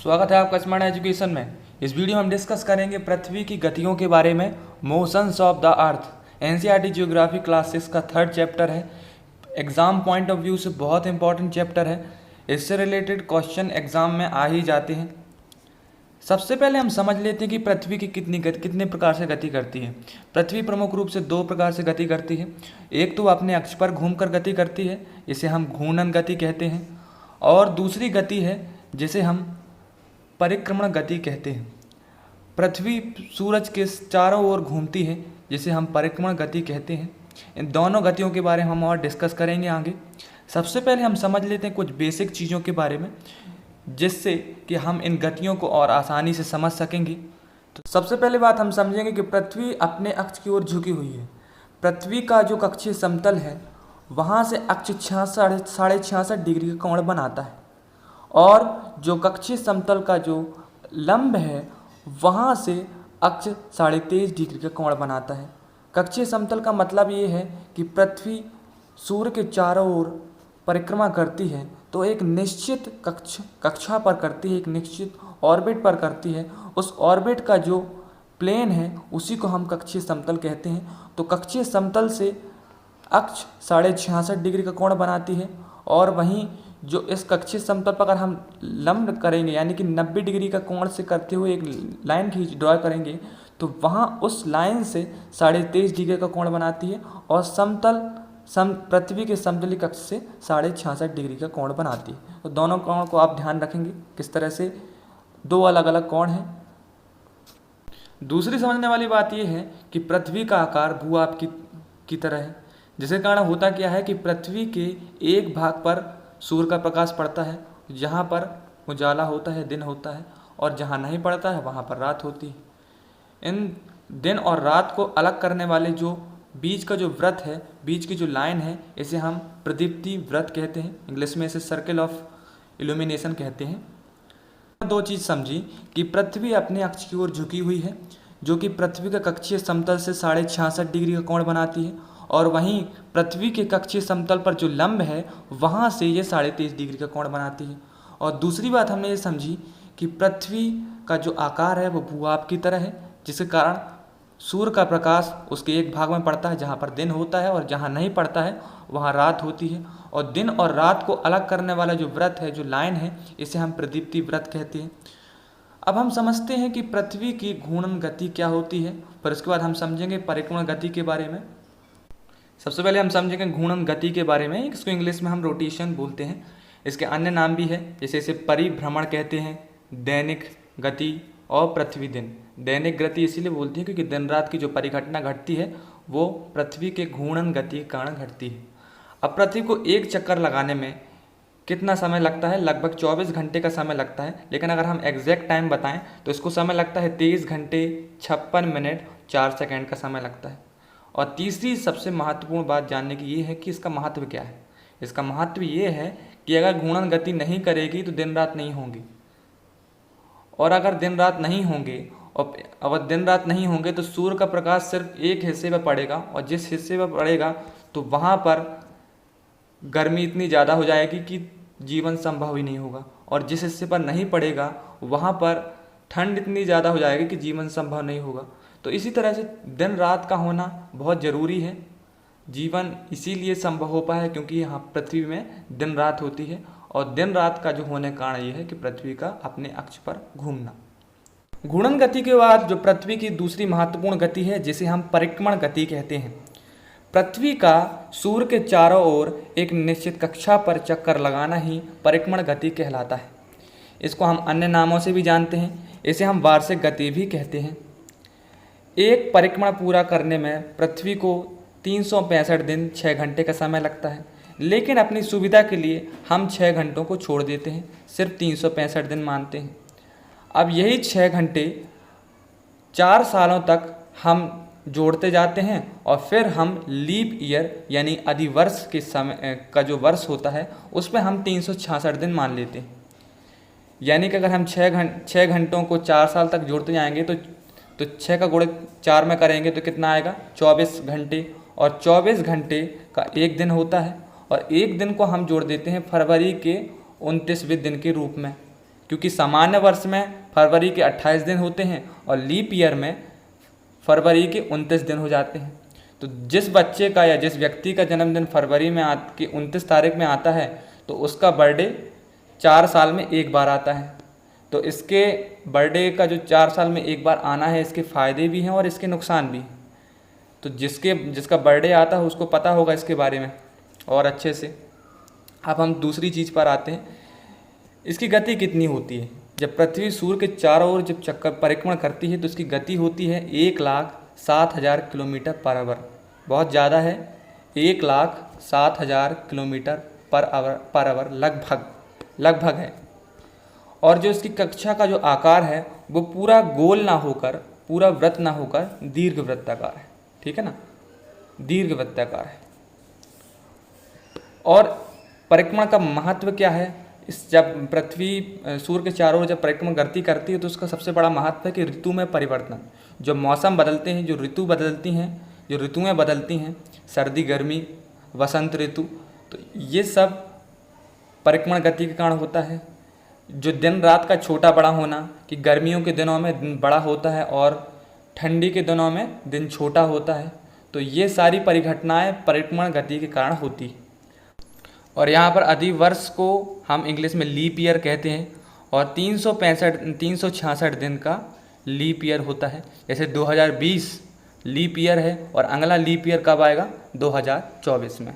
स्वागत है आपका स्मार्ट एजुकेशन में। इस वीडियो में हम डिस्कस करेंगे पृथ्वी की गतियों के बारे में, motions of the earth. NCERT geography class 6 का 3rd चैप्टर है। एग्जाम पॉइंट ऑफ व्यू से बहुत इंपॉर्टेंट चैप्टर है। इससे रिलेटेड क्वेश्चन एग्जाम में आ ही जाते हैं। सबसे पहले हम समझ लेते हैं कि पृथ्वी की कितने प्रकार से गति करती है। पृथ्वी प्रमुख रूप से 2 प्रकार से गति करती है। एक तो अपने अक्ष पर घूमकर गति करती है, इसे हम घूर्णन गति कहते हैं, और दूसरी गति है जिसे हम परिक्रमण गति कहते हैं। पृथ्वी सूरज के चारों ओर घूमती है, जिसे हम परिक्रमण गति कहते हैं। इन दोनों गतियों के बारे में हम और डिस्कस करेंगे आगे। सबसे पहले हम समझ लेते हैं कुछ बेसिक चीज़ों के बारे में, जिससे कि हम इन गतियों को और आसानी से समझ सकेंगे। तो सबसे पहले बात हम समझेंगे कि पृथ्वी अपने अक्ष की ओर झुकी हुई है। पृथ्वी का जो कक्षीय समतल है, वहाँ से अक्ष 66.5 डिग्री का कोण बनाता है, और जो कक्षीय समतल का जो लंब है, वहाँ से अक्ष 23.5 डिग्री का कोण बनाता है। कक्षीय समतल का मतलब ये है कि पृथ्वी सूर्य के चारों ओर परिक्रमा करती है, तो एक निश्चित कक्षा पर करती है, एक निश्चित ऑर्बिट पर करती है। उस ऑर्बिट का जो प्लेन है, उसी को हम कक्षीय समतल कहते हैं। तो कक्षीय समतल से अक्ष 66.5 डिग्री का कोण बनाती है, और वहीं जो इस कक्षीय समतल पर अगर हम लंब करेंगे, यानी कि 90 डिग्री का कोण से करते हुए एक लाइन ड्रॉ करेंगे, तो वहाँ उस लाइन से 23.5 डिग्री का कोण बनाती है, और पृथ्वी के समतली कक्ष से 66.5 डिग्री का कोण बनाती है। तो दोनों कोण को आप ध्यान रखेंगे किस तरह से 2 अलग अलग कोण हैं। दूसरी समझने वाली बात यह है कि पृथ्वी का आकार भूभाग की तरह है, जिसके कारण होता क्या है कि पृथ्वी के एक भाग पर सूर्य का प्रकाश पड़ता है, जहाँ पर उजाला होता है, दिन होता है, और जहाँ नहीं पड़ता है वहाँ पर रात होती है। इन दिन और रात को अलग करने वाले जो बीच का जो व्रत है, बीच की जो लाइन है, इसे हम प्रदीप्ति व्रत कहते हैं। इंग्लिश में इसे सर्कल ऑफ इल्यूमिनेशन कहते हैं। 2 चीज़ समझी कि पृथ्वी अपने अक्ष की ओर झुकी हुई है, जो कि पृथ्वी का कक्षीय समतल से 66.5 डिग्री का कोण बनाती है, और वहीं पृथ्वी के कक्षीय समतल पर जो लंब है, वहाँ से ये 23.5 डिग्री का कोण बनाती है। और दूसरी बात हमने ये समझी कि पृथ्वी का जो आकार है वो भूभाग की तरह है, जिसके कारण सूर्य का प्रकाश उसके एक भाग में पड़ता है जहाँ पर दिन होता है, और जहाँ नहीं पड़ता है वहाँ रात होती है। और दिन और रात को अलग करने वाला जो व्रत है, जो लाइन है, इसे हम प्रदीप्ति व्रत कहते हैं। अब हम समझते हैं कि पृथ्वी की घूर्णन गति क्या होती है, पर इसके बाद हम समझेंगे परिक्रमण गति के बारे में। सबसे पहले हम समझेंगे घूर्णन गति के बारे में। इसको इंग्लिश में हम रोटेशन बोलते हैं। इसके अन्य नाम भी है, जैसे इसे परिभ्रमण कहते हैं, दैनिक गति और पृथ्वी दिन। दैनिक गति इसीलिए बोलते हैं क्योंकि दिन रात की जो परिघटना घटती है वो पृथ्वी के घूर्णन गति के कारण घटती है। अब पृथ्वी को एक चक्कर लगाने में कितना समय लगता है? लगभग 24 घंटे का समय लगता है। लेकिन अगर हम एग्जैक्ट टाइम बताएं तो इसको समय लगता है 23 घंटे 56 मिनट 4 सेकेंड का समय लगता है। और तीसरी सबसे महत्वपूर्ण बात जानने की ये है कि इसका महत्व क्या है। इसका महत्व ये है कि अगर घूर्णन गति नहीं करेगी तो दिन रात नहीं होंगी, और अगर दिन रात नहीं होंगे और दिन रात नहीं होंगे तो सूर्य का प्रकाश सिर्फ एक हिस्से पर पड़ेगा, और जिस हिस्से पर पड़ेगा तो वहाँ पर गर्मी इतनी ज़्यादा हो जाएगी कि जीवन संभव ही नहीं होगा, और जिस हिस्से पर नहीं पड़ेगा वहाँ पर ठंड इतनी ज़्यादा हो जाएगी कि जीवन संभव नहीं होगा। तो इसी तरह से दिन रात का होना बहुत ज़रूरी है। जीवन इसीलिए संभव हो पाया है क्योंकि यहाँ पृथ्वी में दिन रात होती है, और दिन रात का जो होने का कारण ये है कि पृथ्वी का अपने अक्ष पर घूमना। घूर्णन गति के बाद जो पृथ्वी की दूसरी महत्वपूर्ण गति है, जिसे हम परिक्रमण गति कहते हैं। पृथ्वी का सूर्य के चारों ओर एक निश्चित कक्षा पर चक्कर लगाना ही परिक्रमण गति कहलाता है। इसको हम अन्य नामों से भी जानते हैं, इसे हम वार्षिक गति भी कहते हैं। एक परिक्रमण पूरा करने में पृथ्वी को 365 दिन 6 घंटे का समय लगता है, लेकिन अपनी सुविधा के लिए हम 6 घंटों को छोड़ देते हैं, सिर्फ 365 दिन मानते हैं। अब यही 6 घंटे 4 सालों तक हम जोड़ते जाते हैं, और फिर हम लीप ईयर यानी अधिवर्ष के समय का जो वर्ष होता है उस पर हम 366 दिन मान लेते हैं। यानी कि अगर हम 6 घंटों को 4 साल तक जोड़ते जाएंगे तो 6 का गुणा 4 में करेंगे तो कितना आएगा? 24 घंटे, और 24 घंटे का एक दिन होता है, और एक दिन को हम जोड़ देते हैं फरवरी के 29वें दिन के रूप में, क्योंकि सामान्य वर्ष में फरवरी के 28 दिन होते हैं और लीप ईयर में फरवरी के 29 दिन हो जाते हैं। तो जिस बच्चे का या जिस व्यक्ति का जन्मदिन फरवरी में की 29 तारीख में आता है तो उसका बर्थडे 4 साल में एक बार आता है। तो इसके बर्थडे का जो 4 साल में एक बार आना है, इसके फ़ायदे भी हैं और इसके नुकसान भी। तो जिसका बर्थडे आता है उसको पता होगा इसके बारे में और अच्छे से। अब हम दूसरी चीज़ पर आते हैं, इसकी गति कितनी होती है। जब पृथ्वी सूर्य के चारों ओर जब चक्कर परिक्रमण करती है तो इसकी गति होती है 1,07,000 किलोमीटर पर आवर। बहुत ज़्यादा है, 1,07,000 किलोमीटर पर आवर लगभग है। और जो इसकी कक्षा का जो आकार है वो पूरा गोल ना होकर, पूरा वृत्त ना होकर दीर्घवृत्ताकार है। ठीक है ना, दीर्घवृत्ताकार है। और परिक्रमण का महत्व क्या है, जब पृथ्वी सूर्य के चारों ओर जब परिक्रमण करती है तो उसका सबसे बड़ा महत्व है कि ऋतु में परिवर्तन, जो मौसम बदलते हैं, जो ऋतु बदलती हैं, जो ऋतुएं बदलती हैं, सर्दी गर्मी वसंत ऋतु, तो ये सब परिक्रमण गति के कारण होता है। जो दिन रात का छोटा बड़ा होना, कि गर्मियों के दिनों में दिन बड़ा होता है और ठंडी के दिनों में दिन छोटा होता है, तो ये सारी परिघटनाएं परिक्रमण गति के कारण होती है। और यहाँ पर अधिवर्ष को हम इंग्लिश में लीप ईयर कहते हैं और 366 दिन का लीप ईयर होता है। जैसे 2020 लीप ईयर है और अगला लीप ईयर कब आएगा, 2024 में।